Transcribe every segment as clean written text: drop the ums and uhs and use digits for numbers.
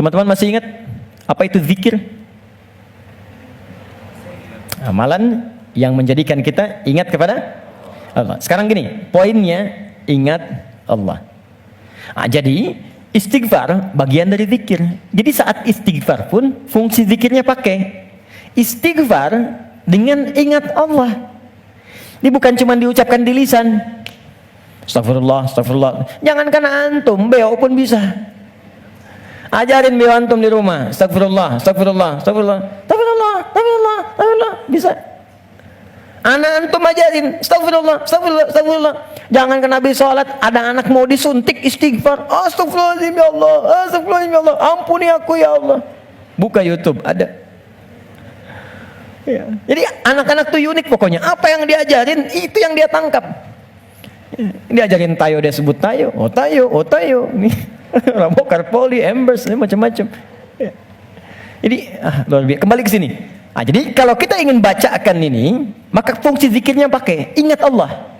Teman-teman masih ingat apa itu zikir? Amalan yang menjadikan kita ingat kepada Allah. Sekarang gini, poinnya ingat Allah. Jadi istighfar bagian dari zikir. Jadi saat istighfar pun fungsi zikirnya pakai istighfar dengan ingat Allah. Ini bukan cuma diucapkan di lisan. Astagfirullah, astagfirullah. Jangankan antum, beo pun bisa. Ajarin beo antum di rumah. Astagfirullah, astagfirullah, astagfirullah, astagfirullah, astagfirullah, astagfirullah. Bisa. Anak antum ajarin. Astagfirullah, astagfirullah, astagfirullah. Jangankan habis sholat, ada anak mau disuntik istighfar. Astagfirullahaladzim ya Allah, astagfirullahaladzim ya Allah. Ampuni aku ya Allah. Buka YouTube, ada. Ya. Jadi anak-anak tuh unik pokoknya. Apa yang diajarin, itu yang dia tangkap. Diajarin tayo, dia sebut tayo. Oh tayo, oh tayo. Nih, Rambokar, Poli, Embers, macam-macam. Ya. Jadi, luar biasa. Kembali ke sini. Jadi kalau kita ingin bacakan ini, maka fungsi zikirnya pakai ingat Allah.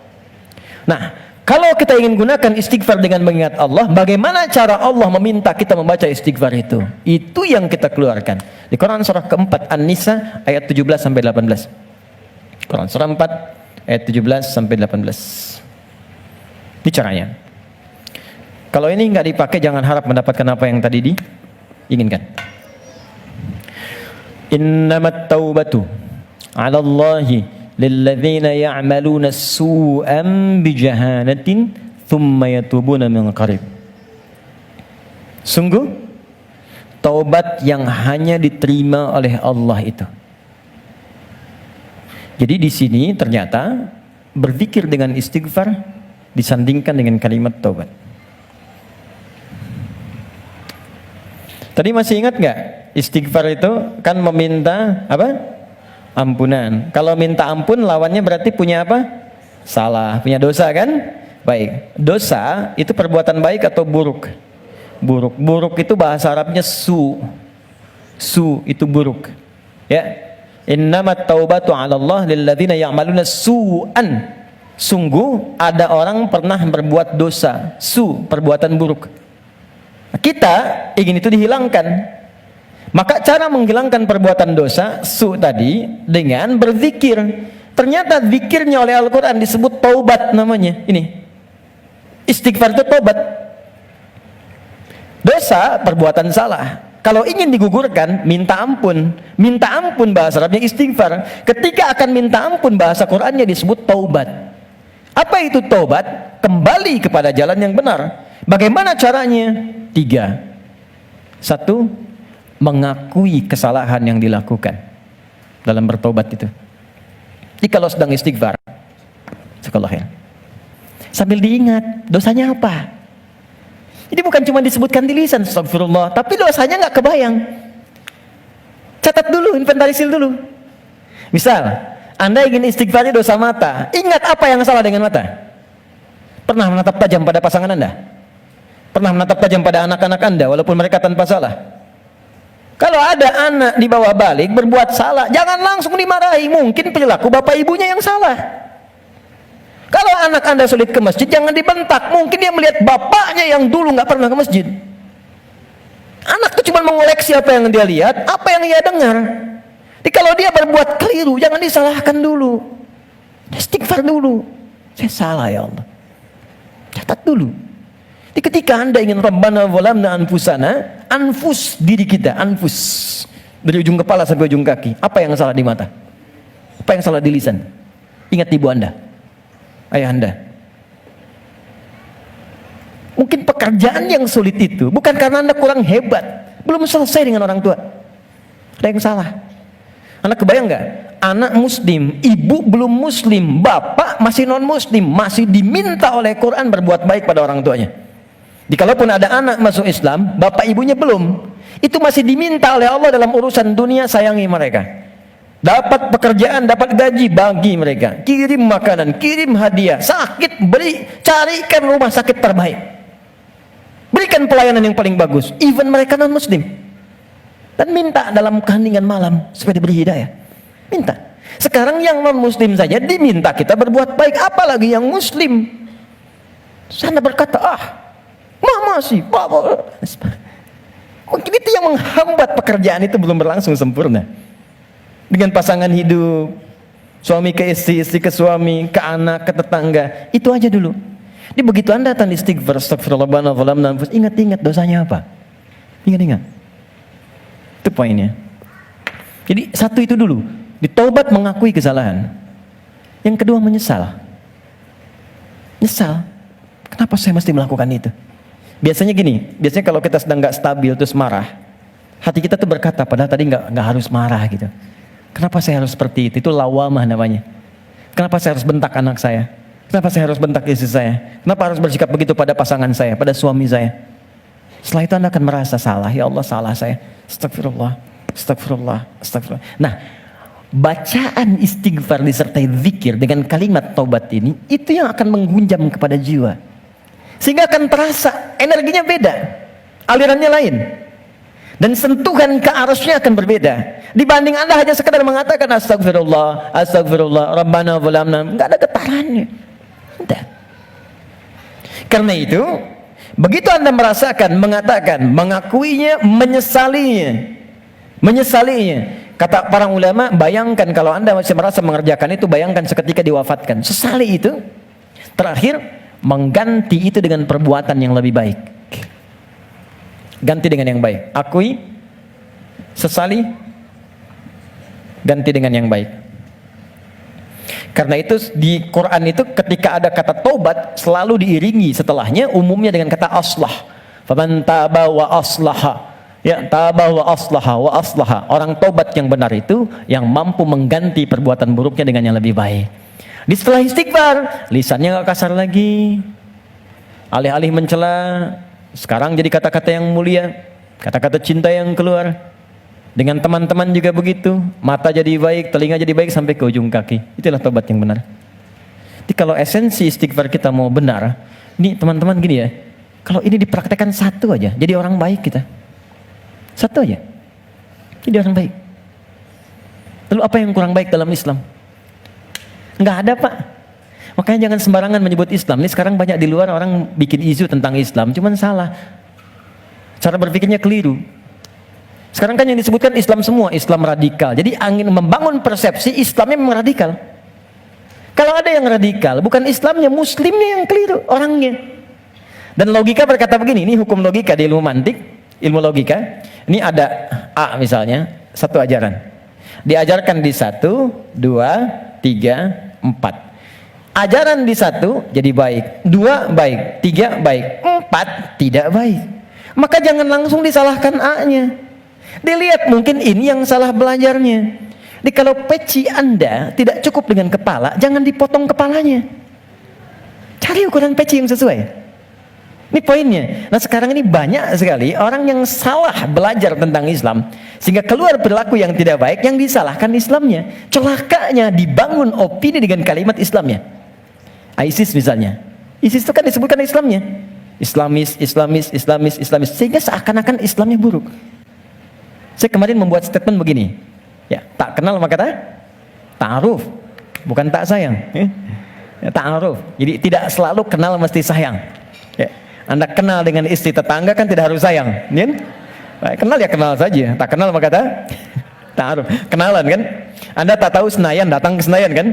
Nah, kalau kita ingin gunakan istighfar dengan mengingat Allah, bagaimana cara Allah meminta kita membaca istighfar itu? Itu yang kita keluarkan. Di Quran surah keempat An-Nisa ayat 17 sampai 18. Quran surah 4 ayat 17 sampai 18. Ini caranya. Kalau ini nggak dipakai, jangan harap mendapatkan apa yang tadi diinginkan. Innamat taubatu 'ala Allahi lilladzina ya'maluna su'an bijahalatin thumma yatubuna min qarib. Sungguh taubat yang hanya diterima oleh Allah itu. Jadi di sini ternyata berzikir dengan istighfar disandingkan dengan kalimat taubat. Tadi masih ingat nggak? Istighfar itu kan meminta apa? Ampunan. Kalau minta ampun lawannya berarti punya apa? Salah, punya dosa kan? Baik. Dosa itu perbuatan baik atau buruk? Buruk. Buruk itu bahasa Arabnya su. Su itu buruk. Ya. Innamat taubatu 'ala Allah lilladzina ya'maluna su'an. Sungguh ada orang pernah berbuat dosa, su, perbuatan buruk. Kita ingin itu dihilangkan. Maka cara menghilangkan perbuatan dosa su tadi dengan berzikir. Ternyata zikirnya oleh Al-Quran disebut taubat namanya. Ini istighfar itu taubat. Dosa perbuatan salah. Kalau ingin digugurkan, minta ampun. Minta ampun bahasa Arabnya istighfar. Ketika akan minta ampun bahasa Qurannya disebut taubat. Apa itu taubat? Kembali kepada jalan yang benar. Bagaimana caranya? 3. 1, mengakui kesalahan yang dilakukan dalam bertobat itu. Jadi kalau sedang istighfar, sambil diingat dosanya apa. Jadi bukan cuma disebutkan di lisan astagfirullah, tapi dosanya nggak kebayang. Catat dulu, inventarisir dulu. Misal, Anda ingin istighfarnya dosa mata, ingat apa yang salah dengan mata. Pernah menatap tajam pada pasangan Anda? Pernah menatap tajam pada anak-anak Anda walaupun mereka tanpa salah? Kalau ada anak di bawah balik berbuat salah, jangan langsung dimarahi. Mungkin perilaku bapak ibunya yang salah. Kalau anak Anda sulit ke masjid, jangan dibentak. Mungkin dia melihat bapaknya yang dulu nggak pernah ke masjid. Anak itu cuma mengoleksi apa yang dia lihat, apa yang dia dengar. Jadi kalau dia berbuat keliru, jangan disalahkan dulu. Istighfar dulu. Saya salah ya Allah. Catat dulu. Jadi ketika Anda ingin Rabbana zalamna anfusana, anfus diri kita, anfus dari ujung kepala sampai ujung kaki. Apa yang salah di mata? Apa yang salah di lisan? Ingat ibu Anda, ayah Anda. Mungkin pekerjaan yang sulit itu bukan karena Anda kurang hebat, belum selesai dengan orang tua. Ada yang salah. Anda kebayang nggak? Anak muslim, ibu belum muslim, bapak masih non muslim, masih diminta oleh Quran berbuat baik pada orang tuanya. Jadi kalaupun ada anak masuk Islam, bapak ibunya belum, itu masih diminta oleh Allah dalam urusan dunia, sayangi mereka. Dapat pekerjaan, dapat gaji, bagi mereka. Kirim makanan, kirim hadiah. Sakit, beri, carikan rumah sakit terbaik. Berikan pelayanan yang paling bagus, even mereka non muslim. Dan minta dalam keheningan malam supaya diberi hidayah. Minta. Sekarang yang non muslim saja diminta kita berbuat baik, apalagi yang muslim. Sana berkata, mama sih, papa. Mungkin itu yang yang menghambat pekerjaan itu belum berlangsung sempurna. Dengan pasangan hidup, suami ke istri, istri ke suami, ke anak, ke tetangga, itu aja dulu. Jadi begitu Anda datang istighfar, astagfirullahaladzim, ingat-ingat dosanya apa. Ingat-ingat. Itu poinnya. Jadi satu itu dulu, ditaubat mengakui kesalahan. Yang kedua menyesal. Nyesal. Kenapa saya mesti melakukan itu? Biasanya gini, biasanya kalau kita sedang nggak stabil terus marah, hati kita tuh berkata, padahal tadi nggak harus marah gitu. Kenapa saya harus seperti itu? Itu lawamah namanya. Kenapa saya harus bentak anak saya? Kenapa saya harus bentak istri saya? Kenapa harus bersikap begitu pada pasangan saya, pada suami saya? Setelah itu Anda akan merasa salah. Ya Allah, salah saya. Astagfirullah, astagfirullah, astagfirullah. Nah, bacaan istighfar disertai zikir dengan kalimat taubat ini, itu yang akan menghunjam kepada jiwa. Sehingga akan terasa energinya beda, alirannya lain. Dan sentuhan ke arusnya akan berbeda. Dibanding Anda hanya sekedar mengatakan astagfirullah, astagfirullah, rabbana zalamna, enggak ada getarannya. Tidak. Karena itu, begitu Anda merasakan, mengatakan, mengakuinya, menyesalinya. Kata para ulama, bayangkan kalau Anda masih merasa mengerjakan itu, bayangkan seketika diwafatkan. Sesali itu, terakhir, mengganti itu dengan perbuatan yang lebih baik. Ganti dengan yang baik. Akui, sesali, ganti dengan yang baik. Karena itu di Quran itu ketika ada kata taubat selalu diiringi setelahnya umumnya dengan kata aslah. Faman taba wa aslaha. Ya, taba wa aslaha wa aslaha. Orang taubat yang benar itu yang mampu mengganti perbuatan buruknya dengan yang lebih baik. Di setelah istighfar, lisannya nggak kasar lagi. Alih-alih mencela, sekarang jadi kata-kata yang mulia, kata-kata cinta yang keluar. Dengan teman-teman juga begitu, mata jadi baik, telinga jadi baik sampai ke ujung kaki. Itulah tobat yang benar. Jadi kalau esensi istighfar kita mau benar, ini teman-teman gini ya, kalau ini dipraktekkan satu aja, jadi orang baik kita. Satu aja, jadi orang baik. Lalu apa yang kurang baik dalam Islam? Nggak ada, Pak. Makanya jangan sembarangan menyebut Islam. Ini sekarang banyak di luar orang bikin isu tentang Islam, cuman salah. Cara berpikirnya keliru. Sekarang kan yang disebutkan Islam semua, Islam radikal. Jadi angin membangun persepsi Islamnya memang radikal. Kalau ada yang radikal, bukan Islamnya, Muslimnya yang keliru, orangnya. Dan logika berkata begini, ini hukum logika di ilmu mantik, ilmu logika. Ini ada A misalnya, satu ajaran. Diajarkan di 1, 2, 3, 4. Ajaran di 1 jadi baik, 2 baik, 3 baik, 4 tidak baik. Maka jangan langsung disalahkan A-nya. Dilihat mungkin ini yang salah belajarnya. Jadi kalau peci Anda tidak cukup dengan kepala, jangan dipotong kepalanya. Cari ukuran peci yang sesuai. Ini poinnya. Nah sekarang ini banyak sekali orang yang salah belajar tentang Islam, sehingga keluar perilaku yang tidak baik, yang disalahkan Islamnya. Celakanya dibangun opini dengan kalimat Islamnya. ISIS misalnya, ISIS itu kan disebutkan Islamnya, Islamis, sehingga seakan-akan Islamnya buruk. Saya kemarin membuat statement begini, ya, tak kenal maka ta'aruf, bukan tak sayang, ya, ta'aruf. Jadi tidak selalu kenal mesti sayang. Ya, Anda kenal dengan istri tetangga kan tidak harus sayang, ya? Kenal ya kenal saja, tak kenal maka ta'aruf. Kenalan kan? Anda tak tahu Senayan, datang ke Senayan kan?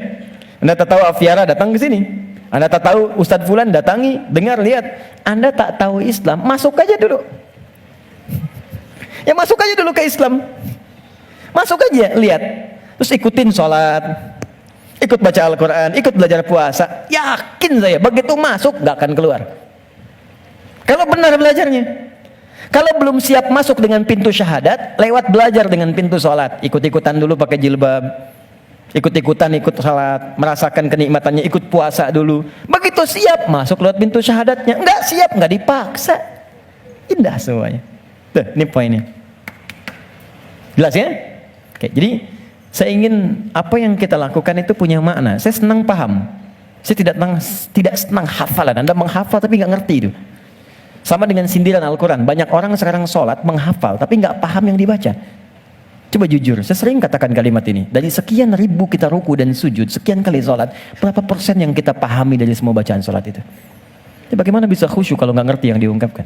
Anda tak tahu Aviara, datang ke sini. Anda tak tahu Ustadz Fulan, datangi, dengar, lihat. Anda tak tahu Islam, masuk aja dulu. Ya masuk aja dulu ke Islam. Masuk aja, lihat. Terus ikutin sholat, ikut baca Al-Quran, ikut belajar puasa. Yakin saya, begitu masuk gak akan keluar. Kalau benar belajarnya. Kalau belum siap masuk dengan pintu syahadat, lewat belajar dengan pintu sholat. Ikut-ikutan dulu pakai jilbab, ikut-ikutan ikut sholat, merasakan kenikmatannya, ikut puasa dulu. Begitu siap masuk lewat pintu syahadatnya. Enggak siap, enggak dipaksa. Indah semuanya. Tuh, ini poinnya. Jelas ya? Oke, jadi saya ingin apa yang kita lakukan itu punya makna. Saya senang paham. Saya tidak senang hafalan. Anda menghafal tapi nggak ngerti itu. Sama dengan sindiran Al-Quran. Banyak orang sekarang sholat menghafal tapi nggak paham yang dibaca. Coba jujur, saya sering katakan kalimat ini. Dari sekian ribu kita ruku dan sujud, sekian kali sholat, berapa persen yang kita pahami dari semua bacaan sholat itu? Jadi bagaimana bisa khusyuk kalau nggak ngerti yang diungkapkan?